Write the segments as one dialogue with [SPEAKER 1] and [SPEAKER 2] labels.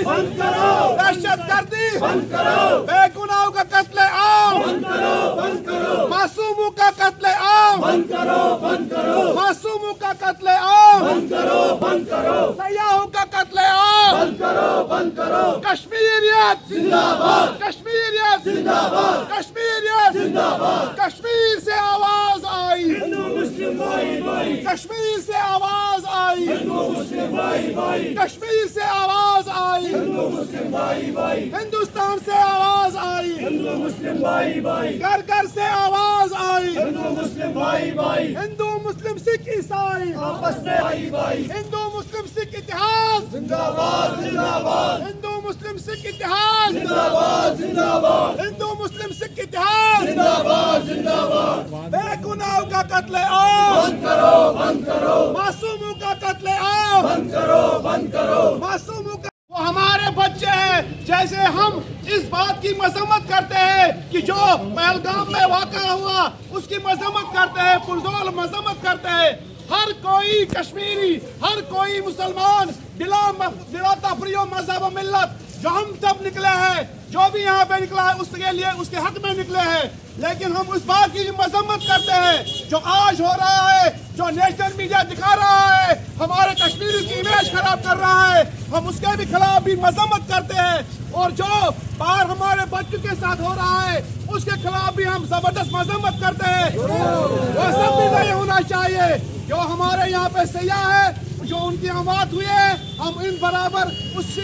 [SPEAKER 1] बंद करो,
[SPEAKER 2] दहशत गर्दी
[SPEAKER 1] बंद करो,
[SPEAKER 2] बेगुनाहों का कत्ले आम
[SPEAKER 1] बंद करो, बंद करो,
[SPEAKER 2] मासूमों का कत्ले आम
[SPEAKER 1] बंद करो, बंद करो,
[SPEAKER 2] मासूमों का कत्ले आम
[SPEAKER 1] बंद करो, बंद करो,
[SPEAKER 2] सयाहों का कत्ले आम
[SPEAKER 1] बंद करो, बंद करो,
[SPEAKER 2] कश्मीरियत
[SPEAKER 1] जिंदाबाद,
[SPEAKER 2] कश्मीरियत
[SPEAKER 1] जिंदाबाद,
[SPEAKER 2] कश्मीरियत
[SPEAKER 1] जिंदाबाद,
[SPEAKER 2] कश्मीर से आवाज आई,
[SPEAKER 1] हिंदू मुस्लिम भाई भाई,
[SPEAKER 2] कश्मीर से आवाज आई,
[SPEAKER 1] हिंदू मुस्लिम भाई भाई,
[SPEAKER 2] कश्मीर से आवाज आई,
[SPEAKER 1] हिंदू मुस्लिम भाई भाई,
[SPEAKER 2] हिंदुस्तान से आवाज आई,
[SPEAKER 1] हिंदू मुस्लिम भाई भाई,
[SPEAKER 2] घर घर से आवाज आई,
[SPEAKER 1] हिंदू मुस्लिम भाई भाई,
[SPEAKER 2] हिंदू मुस्लिम सिख ईसाई,
[SPEAKER 1] आपस में भाई भाई,
[SPEAKER 2] हिंदू मुस्लिम सिख इतिहास,
[SPEAKER 1] जिंदाबाद, जिंदाबाद,
[SPEAKER 2] हिंदू मुस्लिम सिख इतिहास,
[SPEAKER 1] जिंदाबाद, जिंदाबाद,
[SPEAKER 2] हिंदू मुस्लिम सिख इतिहास,
[SPEAKER 1] जिंदाबाद, जिंदाबाद,
[SPEAKER 2] बेगुनाहों का कत्ले आम,
[SPEAKER 1] बंद करो, बंद करो,
[SPEAKER 2] मासूमों का कत्ले आम,
[SPEAKER 1] बंद करो, बंद करो,
[SPEAKER 2] मासूमों का वो हमारे बच्चे हैं। जैसे हम इस बात की मजम्मत करते हैं कि जो पहलगाम में वाक़या हुआ उसकी मजम्मत करते हैं, पुरजोर मजम्मत करते हैं, हर कोई कश्मीरी, हर कोई मुसलमान बिला तफरीक़ मज़हब व मिल्लत जो हम सब निकले हैं, जो भी यहाँ पे निकला है उसके लिए उसके हक में निकले हैं। लेकिन हम उस बात की मजम्मत करते हैं जो आज हो रहा है, जो नेशनल मीडिया दिखा रहा है, हमारे कश्मीर की इमेज खराब कर रहा है, हम उसके भी खिलाफ भी मजम्मत करते हैं। और जो बाहर हमारे बच्चों के साथ हो रहा है उसके खिलाफ भी हम जबरदस्त मजम्मत करते हैं। वो सब भी नहीं होना चाहिए। जो हमारे यहाँ पे सयाह है, जो उनकी अमात हुई है, हम इन बराबर उसके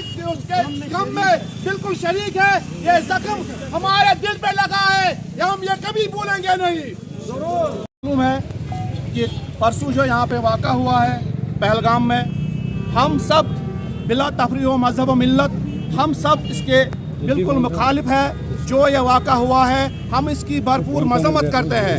[SPEAKER 2] गम में बिल्कुल शरीक है। ये जख्म हमारे दिल पे लगा है, ये हम ये कभी भूलेंगे नहीं। मालूम है कि परसों जो यहाँ पे वाक़ा हुआ है पहलगाम में, हम सब बिला तफरीक़ व मज़हब व मिल्लत हम सब इसके बिल्कुल मुखालिफ है। जो ये वाक़ा हुआ है हम इसकी भरपूर मजम्मत करते हैं।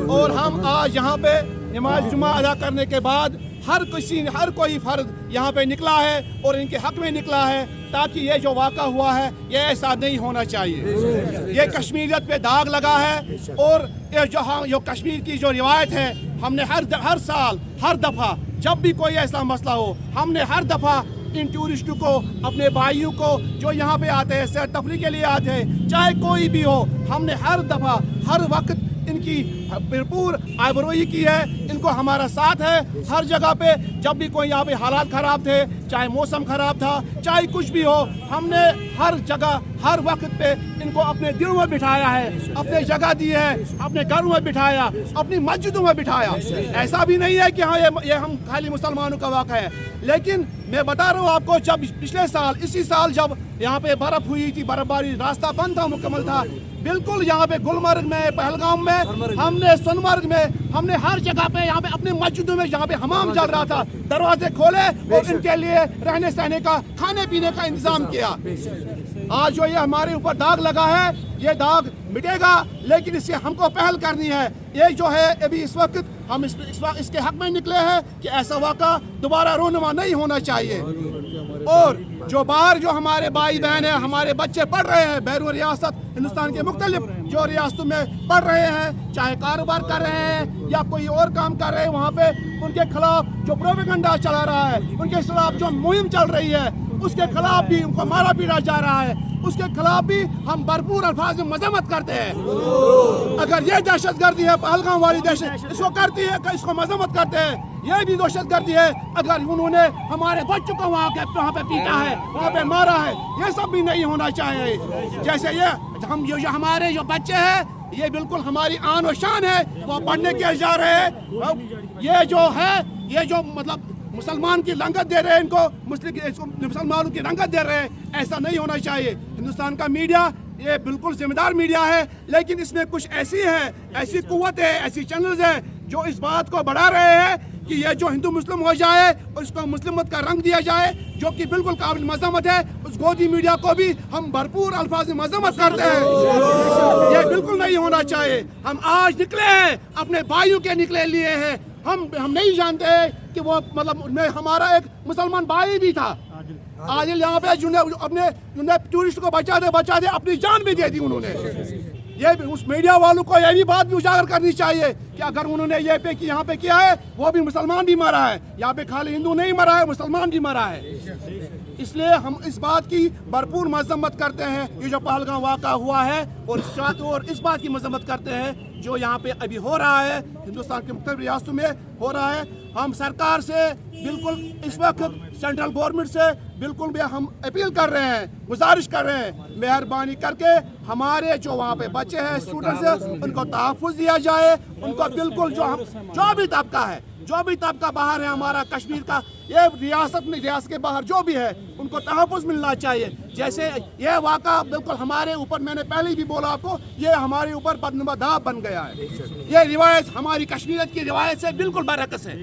[SPEAKER 2] और हम आज यहाँ पे नमाज जुमा अदा करने के बाद हर कोई फर्द यहाँ पे निकला है और इनके हक में निकला है, ताकि ये जो वाक़ा हुआ है ये ऐसा नहीं होना चाहिए। ये कश्मीरियत पे दाग लगा है। और ये जो कश्मीर की जो रिवायत है, हमने हर साल हर दफ़ा जब भी कोई ऐसा मसला हो, हमने हर दफ़ा इन टूरिस्टों को, अपने भाइयों को जो यहाँ पे आते हैं सैर तफरीह के लिए आते हैं, चाहे कोई भी हो, हमने हर दफ़ा हर वक्त इनकी भरपूर आबरूई की है। इनको हमारा साथ है हर जगह पे। जब भी कोई यहाँ पे हालात ख़राब थे, चाहे मौसम ख़राब था, चाहे कुछ भी हो, हमने हर जगह हर वक्त पे इनको अपने दिलों में बिठाया है, अपने जगह दी है, अपने घरों में बिठाया, अपनी मस्जिदों में बिठाया। ऐसा भी नहीं है कि हाँ ये हम खाली मुसलमानों का वाक़ा है। लेकिन मैं बता रहा हूँ आपको, जब पिछले साल इसी साल जब यहाँ पे बर्फ़ हुई थी, बर्फबारी, रास्ता बंद था, मुकम्मल था, बिल्कुल यहाँ पे गुलमर्ग में, पहलगाम में, हमने सोनमर्ग में, हमने हर जगह पे यहाँ पे अपने मस्जिदों में जहाँ पे हमाम चल रहा था, दरवाजे खोले और इनके लिए रहने सहने का, खाने पीने का इंतजाम किया। आज जो ये हमारे ऊपर दाग लगा है, ये दाग मिटेगा, लेकिन इससे हमको पहल करनी है। ये जो है अभी इस वक्त हम इसके हक में निकले हैं कि ऐसा वाक़ा दोबारा रोनुमा नहीं होना चाहिए। और जो बाहर जो हमारे भाई बहन हैं, हमारे बच्चे पढ़ रहे हैं बैरून रियासत, हिंदुस्तान के मुख्तलिफ जो रियासतों में पढ़ रहे हैं, चाहे कारोबार कर रहे हैं या कोई और काम कर रहे हैं, वहाँ पे उनके खिलाफ जो प्रोपेगेंडा चला रहा है, उनके खिलाफ जो मुहिम चल रही है, उसके खिलाफ भी उनको मारा पीटा जा रहा है, उसके खिलाफ भी हम भरपूर अल्फाज में मजम्मत करते हैं। अगर ये दहशतगर्दी है, पहलगाम वाली दहशत इसको करती है, इसको मजम्मत करते हैं। ये भी दहशतगर्दी है अगर उन्होंने हमारे बच्चों को वहाँ पे पीटा है, वहाँ पे मारा है। ये सब भी नहीं होना चाहिए। जैसे ये हम जो हमारे जो बच्चे हैं, ये बिल्कुल हमारी आन और शान है, वो पढ़ने के जा रहे हैं। ये जो है, ये जो मतलब मुसलमान की रंगत दे रहे हैं, इनको मुसलमानों की रंगत दे रहे हैं, ऐसा नहीं होना चाहिए। हिंदुस्तान का मीडिया ये बिल्कुल जिम्मेदार मीडिया है, लेकिन इसमें कुछ ऐसी कुव्वत है, ऐसी चैनल्स हैं जो इस बात को बढ़ा रहे हैं कि ये जो हिंदू मुस्लिम हो जाए और इसको मुस्लिमत का रंग दिया जाए, जो कि बिल्कुल काबिल मजम्मत है। उस गोदी मीडिया को भी हम भरपूर अल्फाज में मजम्मत करते हैं। ये बिल्कुल नहीं होना चाहिए। हम आज निकले हैं, अपने भाइयों के निकले लिए हैं। हम नहीं जानते कि वो मतलब हमारा एक मुसलमान भाई भी था आदिल, यहाँ पे जिन्हें टूरिस्ट को बचाते अपनी जान भी दे दी उन्होंने। ये भी उस मीडिया वालों को ये भी बात भी उजागर करनी चाहिए कि अगर उन्होंने ये पे कि यहाँ पे किया है, वो भी मुसलमान भी मरा है, यहाँ पे खाली हिंदू नहीं मरा है, मुसलमान भी मरा है। इसलिए हम इस बात की भरपूर मजम्मत करते हैं ये जो पहलगाम वाक़ा हुआ है, और इस बात की मजम्मत करते हैं जो यहाँ पे अभी हो रहा है, हिंदुस्तान के मुख्तलिफ रियासतों में हो रहा है। हम सरकार से बिल्कुल इस वक्त सेंट्रल गवर्नमेंट से बिल्कुल भी हम अपील कर रहे हैं, गुजारिश कर रहे हैं, मेहरबानी करके हमारे जो वहाँ पे बच्चे हैं, स्टूडेंट्स हैं, उनको तहफ़्फ़ुज़ दिया जाए। उनको बिल्कुल जो भी तबका बाहर है हमारा कश्मीर का, ये रियासत के बाहर जो भी है, उनको तहफ़्फ़ुज़ मिलना चाहिए। जैसे ये वाक़ा बिल्कुल हमारे ऊपर, मैंने पहले भी बोला आपको, ये हमारे ऊपर बदनमदाब बन गया है। ये रिवायत हमारी कश्मीरियत की रिवायत से बिल्कुल बरअक्स है।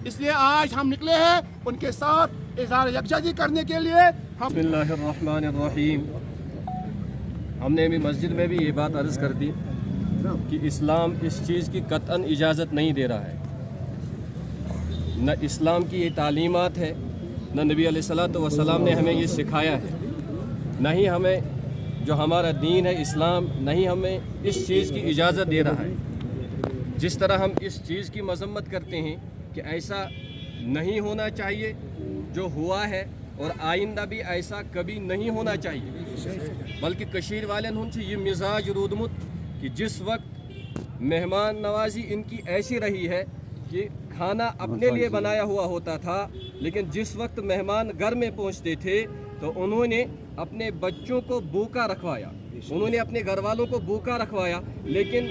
[SPEAKER 2] इसलिए आज हम निकले हैं उनके साथ इज़हार यकजहती करने के लिए। हम
[SPEAKER 3] बिस्मिल्लाहिर्रहमानिर्रहीम। हमने भी मस्जिद में भी ये बात अर्ज़ कर दी कि इस्लाम इस चीज़ की कतअन इजाज़त नहीं दे रहा है। न इस्लाम की ये तालीमात है, न नबी अलैहिस्सलातु वस्सलाम ने हमें ये सिखाया है, न ही हमें जो हमारा दीन है इस्लाम, न ही हमें इस चीज़ की इजाज़त दे रहा है। जिस तरह हम इस चीज़ की मजम्मत करते हैं कि ऐसा नहीं होना चाहिए जो हुआ है, और आइंदा भी ऐसा कभी नहीं होना चाहिए, बल्कि कशीर वाले उनसे ये मिजाज रूदमुत कि जिस वक्त मेहमान नवाजी इनकी ऐसी रही है कि खाना अपने लिए बनाया हुआ होता था, लेकिन जिस वक्त मेहमान घर में पहुंचते थे तो उन्होंने अपने बच्चों को भूखा रखवाया, उन्होंने अपने घर वालों को भूखा रखवाया, लेकिन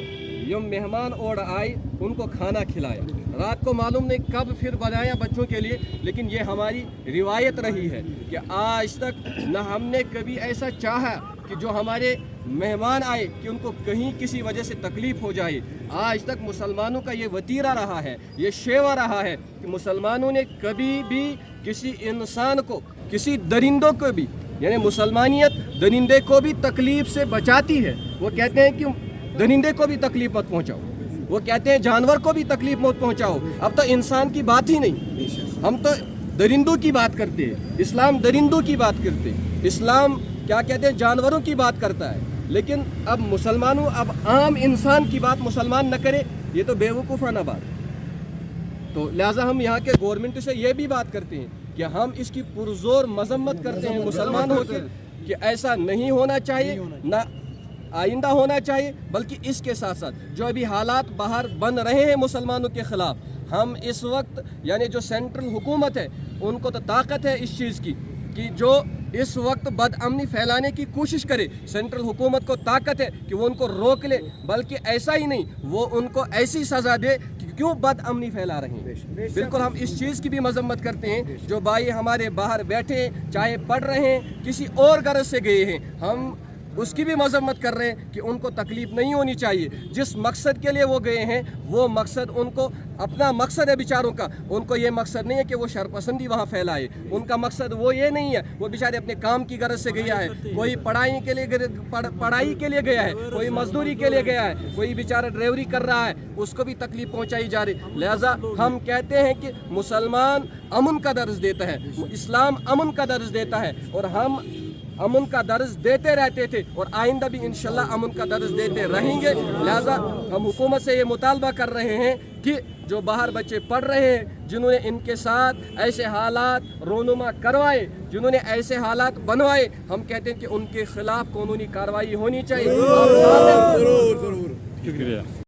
[SPEAKER 3] ये मेहमान और आए उनको खाना खिलाया। रात को मालूम नहीं कब फिर बनाया बच्चों के लिए, लेकिन ये हमारी रिवायत रही है कि आज तक न हमने कभी ऐसा चाहा कि जो हमारे मेहमान आए कि उनको कहीं किसी वजह से तकलीफ़ हो जाए। आज तक मुसलमानों का ये वतीरा रहा है, ये शेवा रहा है कि मुसलमानों ने कभी भी किसी इंसान को, किसी दरिंदों को भी, यानी मुसलमानियत दरिंदे को भी तकलीफ़ से बचाती है। वो कहते हैं कि दरिंदे को भी तकलीफ़ मत पहुँचाओ, वो कहते हैं जानवर को भी तकलीफ़ मत पहुँचाओ। अब तो इंसान की बात ही नहीं, हम तो दरिंदों की बात करते हैं। इस्लाम दरिंदों की बात करते हैं, इस्लाम क्या कहते हैं जानवरों की बात करता है। लेकिन अब मुसलमानों, अब आम इंसान की बात मुसलमान न करे, ये तो बेवकूफ़ाना बात। तो लिहाजा हम यहाँ के गवर्नमेंट से ये भी बात करते हैं कि हम इसकी पुरजोर मजम्मत करते हैं मुसलमान होकर कि ऐसा नहीं होना चाहिए, ना आइंदा होना चाहिए। बल्कि इसके साथ साथ जो अभी हालात बाहर बन रहे हैं मुसलमानों के ख़िलाफ़, हम इस वक्त यानी जो सेंट्रल हुकूमत है उनको तो ताकत है इस चीज़ की कि जो इस वक्त बदअमनी फैलाने की कोशिश करे, सेंट्रल हुकूमत को ताकत है कि वो उनको रोक ले। बल्कि ऐसा ही नहीं, वो उनको ऐसी सज़ा दे कि क्यों बदअमनी फैला रहे हैं। बिल्कुल हम इस चीज़ की भी मजम्मत करते हैं जो भाई हमारे बाहर बैठे, चाहे पढ़ रहे हैं, किसी और गरज से गए हैं, हम उसकी भी मजम्मत कर रहे हैं कि उनको तकलीफ़ नहीं होनी चाहिए। जिस मकसद के लिए वो गए हैं वो मकसद, उनको अपना मकसद है बेचारों का। उनको ये मकसद नहीं है कि वो शरपसंदी वहाँ फैलाए, उनका मकसद वो ये नहीं है। वो बेचारे अपने काम की गरज से गया है, कोई पढ़ाई के लिए गया है, कोई मजदूरी के लिए गया है, कोई बेचारा ड्राइवरी कर रहा है, उसको भी तकलीफ़ पहुँचाई जा रही। लिहाजा हम कहते हैं कि मुसलमान अमन का दर्ज देता है, इस्लाम अमन का दर्ज देता है, और हम अमन का दर्ज देते रहते थे और आइंदा भी इंशाल्लाह अमन का दर्ज देते रहेंगे। लिहाजा हम हुकूमत से ये मुतालबा कर रहे हैं कि जो बाहर बच्चे पढ़ रहे हैं, जिन्होंने इनके साथ ऐसे हालात रोनुमा करवाए, जिन्होंने ऐसे हालात बनवाए, हम कहते हैं कि उनके खिलाफ कानूनी कार्रवाई होनी चाहिए।
[SPEAKER 1] जरूर जरूर।
[SPEAKER 3] शुक्रिया।